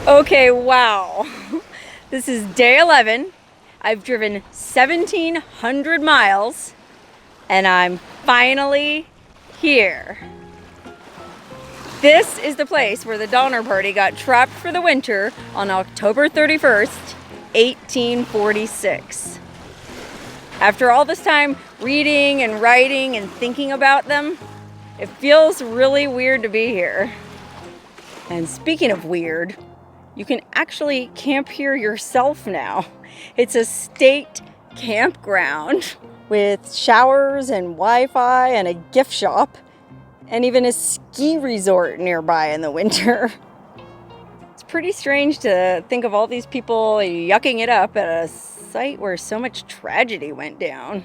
Okay, wow. This is day 11. I've driven 1,700 miles and I'm finally here. This is the place where the Donner Party got trapped for the winter on October 31st, 1846. After all this time reading and writing and thinking about them, it feels really weird to be here. And speaking of weird, you can actually camp here yourself now. It's a state campground with showers and Wi-Fi and a gift shop and even a ski resort nearby in the winter. It's pretty strange to think of all these people yucking it up at a site where so much tragedy went down.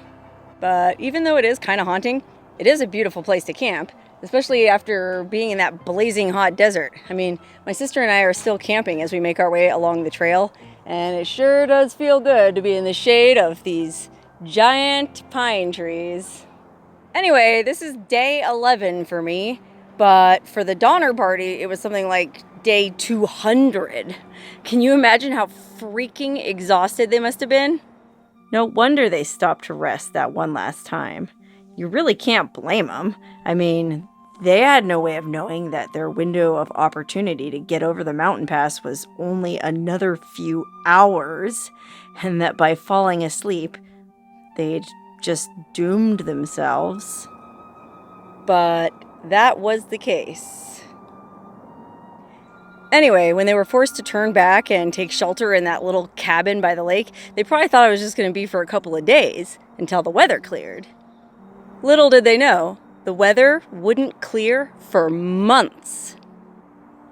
But even though it is kind of haunting, it is a beautiful place to camp, especially after being in that blazing hot desert. I mean, my sister and I are still camping as we make our way along the trail, and it sure does feel good to be in the shade of these giant pine trees. Anyway, this is day 11 for me, but for the Donner Party, it was something like day 200. Can you imagine how freaking exhausted they must have been? No wonder they stopped to rest that one last time. You really can't blame them. I mean, they had no way of knowing that their window of opportunity to get over the mountain pass was only another few hours, and that by falling asleep, they'd just doomed themselves. But that was the case. Anyway, when they were forced to turn back and take shelter in that little cabin by the lake, they probably thought it was just going to be for a couple of days until the weather cleared. Little did they know, the weather wouldn't clear for months.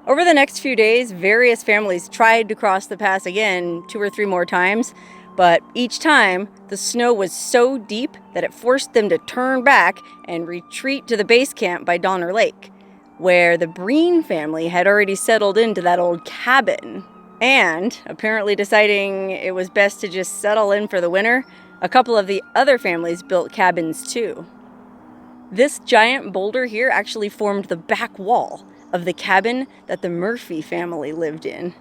Over the next few days, various families tried to cross the pass again 2 or 3 more times, but each time the snow was so deep that it forced them to turn back and retreat to the base camp by Donner Lake, where the Breen family had already settled into that old cabin. And, apparently deciding it was best to just settle in for the winter, a couple of the other families built cabins too. This giant boulder here actually formed the back wall of the cabin that the Murphy family lived in.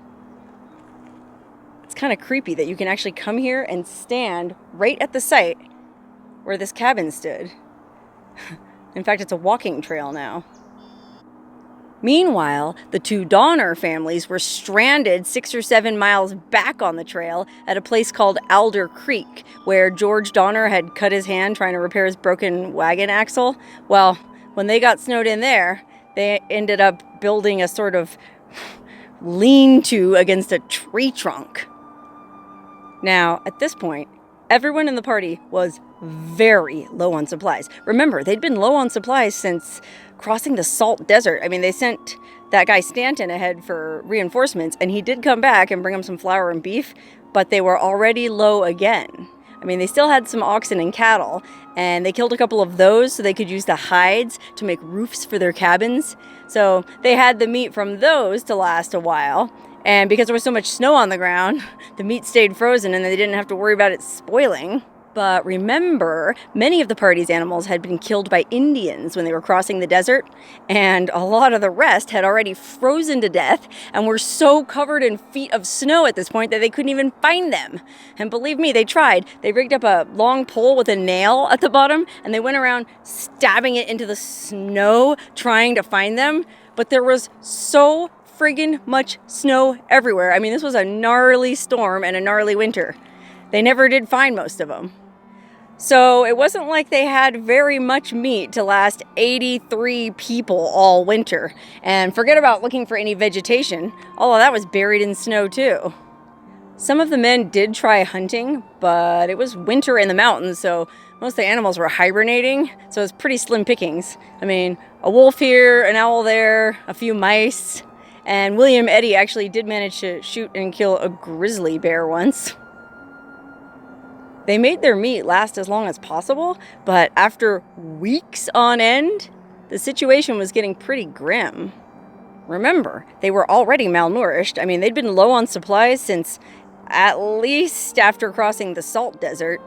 It's kind of creepy that you can actually come here and stand right at the site where this cabin stood. In fact, it's a walking trail now. Meanwhile, the 2 Donner families were stranded 6 or 7 miles back on the trail at a place called Alder Creek, where George Donner had cut his hand trying to repair his broken wagon axle. Well, when they got snowed in there, they ended up building a sort of lean-to against a tree trunk. Now, at this point, everyone in the party was very low on supplies. Remember, they'd been low on supplies since crossing the Salt Desert. I mean, they sent that guy Stanton ahead for reinforcements, and he did come back and bring them some flour and beef, but they were already low again. I mean, they still had some oxen and cattle, and they killed a couple of those so they could use the hides to make roofs for their cabins. So they had the meat from those to last a while. And because there was so much snow on the ground, the meat stayed frozen and they didn't have to worry about it spoiling. But remember, many of the party's animals had been killed by Indians when they were crossing the desert, and a lot of the rest had already frozen to death and were so covered in feet of snow at this point that they couldn't even find them. And believe me, they tried. They rigged up a long pole with a nail at the bottom, and they went around stabbing it into the snow trying to find them, but there was so friggin' much snow everywhere. I mean, this was a gnarly storm and a gnarly winter. They never did find most of them. So it wasn't like they had very much meat to last 83 people all winter. And forget about looking for any vegetation. All of that was buried in snow too. Some of the men did try hunting, but it was winter in the mountains, so most of the animals were hibernating, so it was pretty slim pickings. I mean, a wolf here, an owl there, a few mice. And William Eddy actually did manage to shoot and kill a grizzly bear once. They made their meat last as long as possible, but after weeks on end, the situation was getting pretty grim. Remember, they were already malnourished. I mean, they'd been low on supplies since at least after crossing the Salt Desert.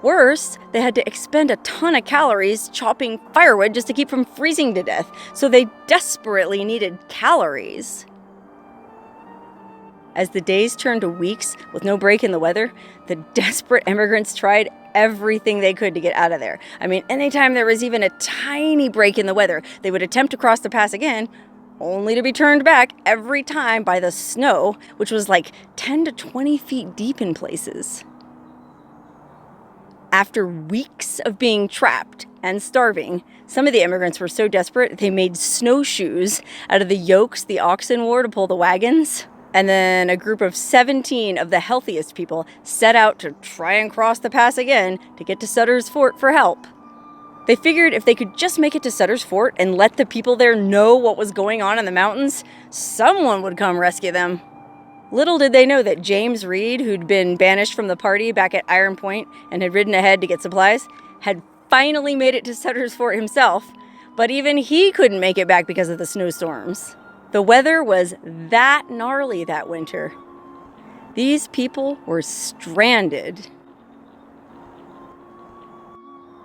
Worse, they had to expend a ton of calories chopping firewood just to keep from freezing to death, so they desperately needed calories. As the days turned to weeks with no break in the weather, the desperate immigrants tried everything they could to get out of there. I mean, anytime there was even a tiny break in the weather, they would attempt to cross the pass again, only to be turned back every time by the snow, which was like 10 to 20 feet deep in places. After weeks of being trapped and starving, some of the immigrants were so desperate they made snowshoes out of the yokes the oxen wore to pull the wagons. And then a group of 17 of the healthiest people set out to try and cross the pass again to get to Sutter's Fort for help. They figured if they could just make it to Sutter's Fort and let the people there know what was going on in the mountains, someone would come rescue them. Little did they know that James Reed, who'd been banished from the party back at Iron Point and had ridden ahead to get supplies, had finally made it to Sutter's Fort himself, but even he couldn't make it back because of the snowstorms. The weather was that gnarly that winter. These people were stranded.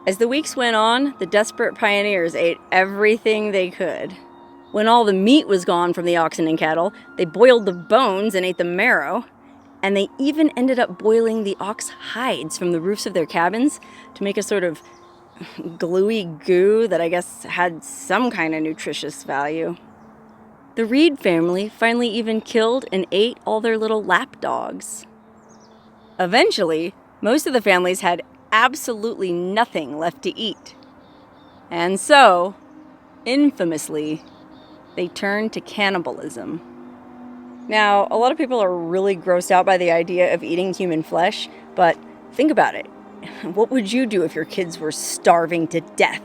As the weeks went on, the desperate pioneers ate everything they could. When all the meat was gone from the oxen and cattle, they boiled the bones and ate the marrow. And they even ended up boiling the ox hides from the roofs of their cabins to make a sort of gluey goo that I guess had some kind of nutritious value. The Reed family finally even killed and ate all their little lap dogs. Eventually, most of the families had absolutely nothing left to eat. And so, infamously, they turned to cannibalism. Now, a lot of people are really grossed out by the idea of eating human flesh, but think about it. What would you do if your kids were starving to death?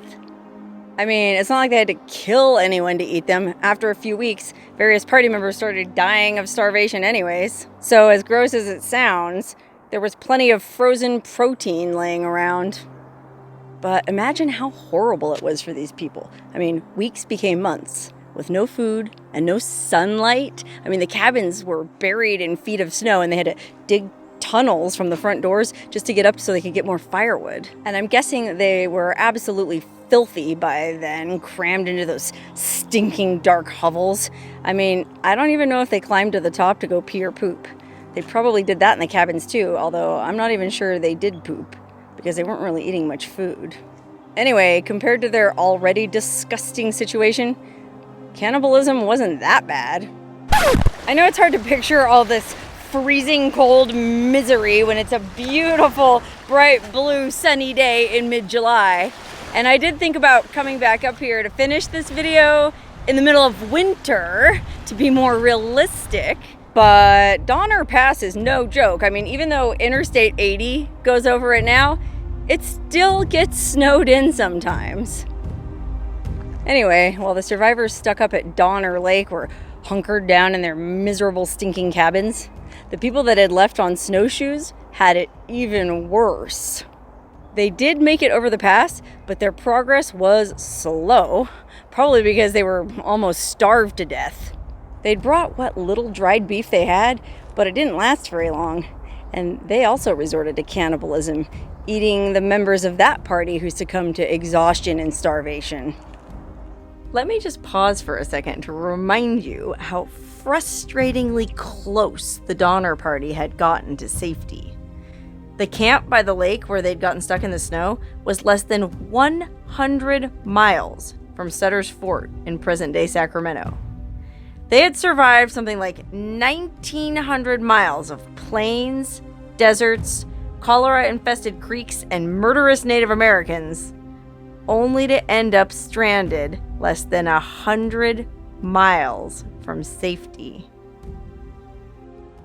I mean, it's not like they had to kill anyone to eat them. After a few weeks, various party members started dying of starvation anyways. So as gross as it sounds, there was plenty of frozen protein laying around. But imagine how horrible it was for these people. I mean, weeks became months with no food and no sunlight. I mean, the cabins were buried in feet of snow and they had to dig tunnels from the front doors just to get up so they could get more firewood. And I'm guessing they were absolutely filthy by then, crammed into those stinking dark hovels. I mean, I don't even know if they climbed to the top to go pee or poop. They probably did that in the cabins too, although I'm not even sure they did poop because they weren't really eating much food. Anyway, compared to their already disgusting situation, cannibalism wasn't that bad. I know it's hard to picture all this freezing cold misery when it's a beautiful, bright blue, sunny day in mid-July. And I did think about coming back up here to finish this video in the middle of winter to be more realistic. But Donner Pass is no joke. I mean, even though Interstate 80 goes over it now, it still gets snowed in sometimes. Anyway, while the survivors stuck up at Donner Lake were hunkered down in their miserable, stinking cabins, the people that had left on snowshoes had it even worse. They did make it over the pass, but their progress was slow, probably because they were almost starved to death. They'd brought what little dried beef they had, but it didn't last very long, and they also resorted to cannibalism, eating the members of that party who succumbed to exhaustion and starvation. Let me just pause for a second to remind you how frustratingly close the Donner Party had gotten to safety. The camp by the lake where they'd gotten stuck in the snow was less than 100 miles from Sutter's Fort in present-day Sacramento. They had survived something like 1,900 miles of plains, deserts, cholera-infested creeks, and murderous Native Americans, only to end up stranded less than 100 miles from safety.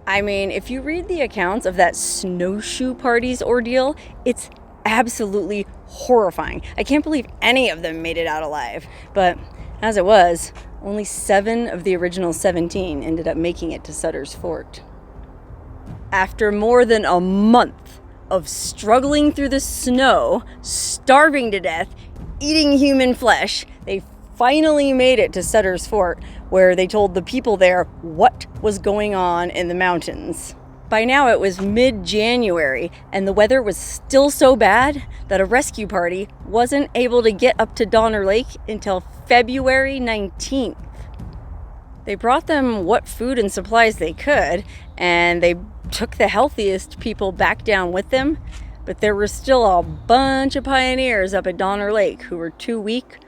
I mean, if you read the accounts of that snowshoe party's ordeal, it's absolutely horrifying. I can't believe any of them made it out alive. But as it was, only 7 of the original 17 ended up making it to Sutter's Fort. After more than a month of struggling through the snow, starving to death, eating human flesh, they finally made it to Sutter's Fort, where they told the people there what was going on in the mountains. By now it was mid-January, and the weather was still so bad that a rescue party wasn't able to get up to Donner Lake until February 19th. They brought them what food and supplies they could, and they took the healthiest people back down with them, but there were still a bunch of pioneers up at Donner Lake who were too weak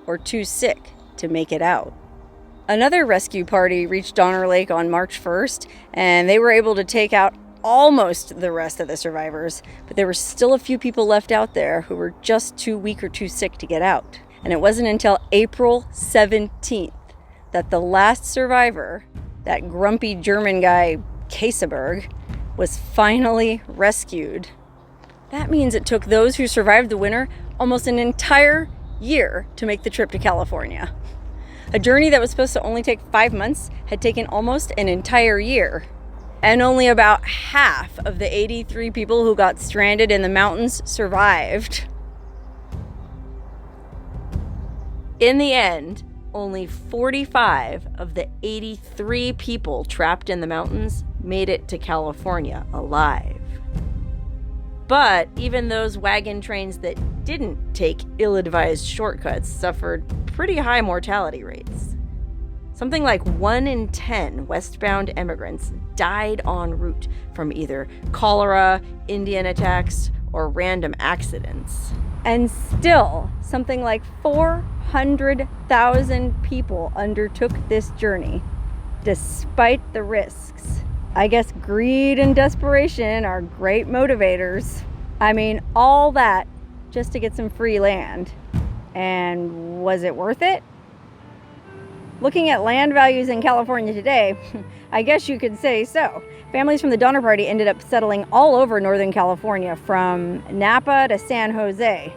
or too sick to make it out. Another rescue party reached Donner Lake on March 1st, and they were able to take out almost the rest of the survivors, but there were still a few people left out there who were just too weak or too sick to get out. And it wasn't until April 17th that the last survivor, that grumpy German guy Caseberg, was finally rescued. That means it took those who survived the winter almost an entire year to make the trip to California. A journey that was supposed to only take 5 months had taken almost an entire year. And only about half of the 83 people who got stranded in the mountains survived. In the end, only 45 of the 83 people trapped in the mountains made it to California alive. But even those wagon trains that didn't take ill-advised shortcuts suffered pretty high mortality rates. Something like 1 in 10 westbound immigrants died en route from either cholera, Indian attacks, or random accidents. And still, something like 400,000 people undertook this journey, despite the risks. I guess greed and desperation are great motivators. I mean, all that just to get some free land. And was it worth it? Looking at land values in California today, I guess you could say so. Families from the Donner Party ended up settling all over Northern California, from Napa to San Jose.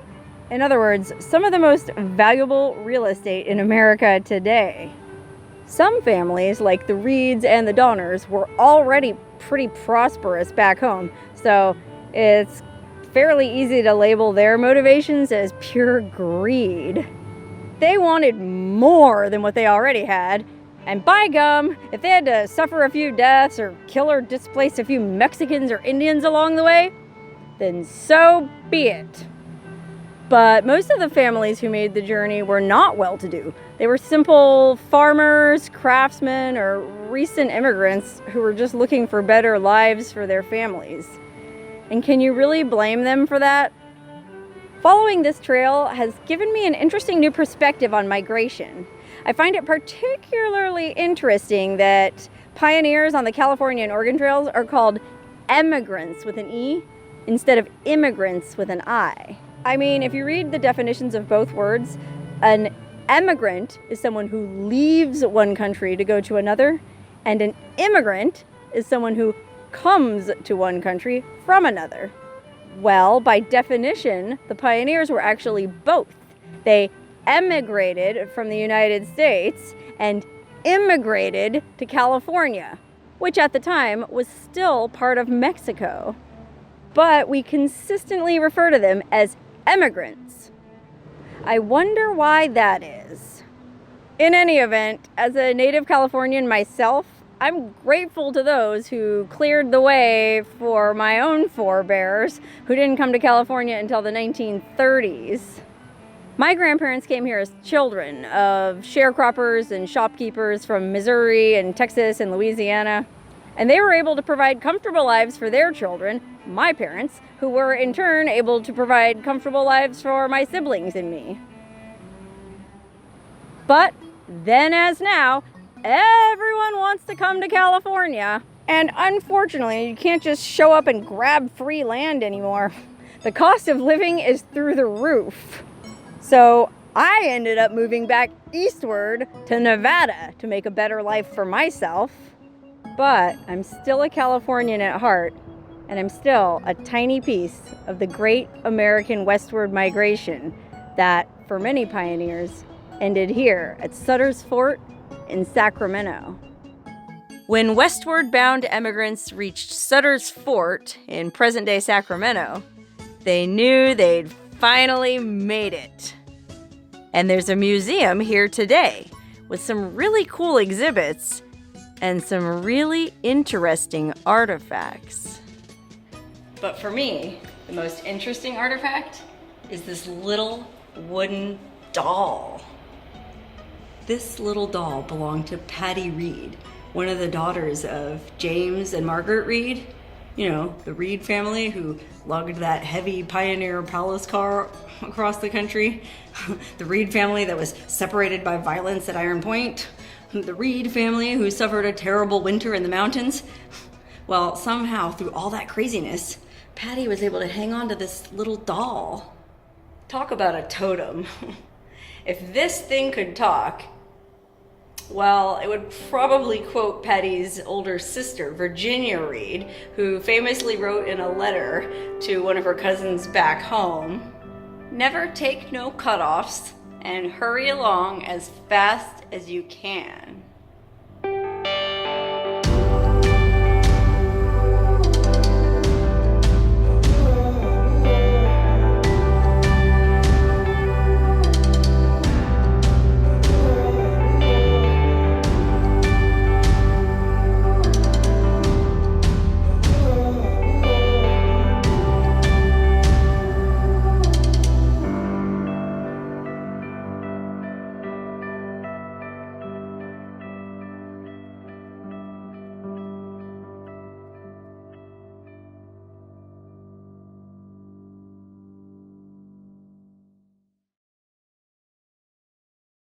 In other words, some of the most valuable real estate in America today. Some families, like the Reeds and the Donners, were already pretty prosperous back home, so it's fairly easy to label their motivations as pure greed. They wanted more than what they already had, and by gum, if they had to suffer a few deaths or kill or displace a few Mexicans or Indians along the way, then so be it. But most of the families who made the journey were not well-to-do. They were simple farmers, craftsmen, or recent immigrants who were just looking for better lives for their families. And can you really blame them for that? Following this trail has given me an interesting new perspective on migration. I find it particularly interesting that pioneers on the California and Oregon trails are called emigrants with an E instead of immigrants with an I. I mean, if you read the definitions of both words, an emigrant is someone who leaves one country to go to another, and an immigrant is someone who comes to one country from another. Well, by definition, the pioneers were actually both. They emigrated from the United States and immigrated to California, which at the time was still part of Mexico. But we consistently refer to them as emigrants. I wonder why that is. In any event, as a native Californian myself, I'm grateful to those who cleared the way for my own forebears who didn't come to California until the 1930s. My grandparents came here as children of sharecroppers and shopkeepers from Missouri and Texas and Louisiana, and they were able to provide comfortable lives for their children, my parents, who were in turn able to provide comfortable lives for my siblings and me. But then as now, everyone wants to come to California. And unfortunately, you can't just show up and grab free land anymore. The cost of living is through the roof. So I ended up moving back eastward to Nevada to make a better life for myself. But I'm still a Californian at heart, and I'm still a tiny piece of the great American westward migration that, for many pioneers, ended here at Sutter's Fort in Sacramento. When westward bound emigrants reached Sutter's Fort in present-day Sacramento, they knew they'd finally made it. And there's a museum here today with some really cool exhibits and some really interesting artifacts. But for me, the most interesting artifact is this little wooden doll. This little doll belonged to Patty Reed, one of the daughters of James and Margaret Reed. You know, the Reed family who lugged that heavy Pioneer Palace car across the country. The Reed family that was separated by violence at Iron Point. The Reed family who suffered a terrible winter in the mountains. Well, somehow, through all that craziness, Patty was able to hang on to this little doll. Talk about a totem. If this thing could talk, well, it would probably quote Patty's older sister, Virginia Reed, who famously wrote in a letter to one of her cousins back home, "Never take no cutoffs and hurry along as fast as you can."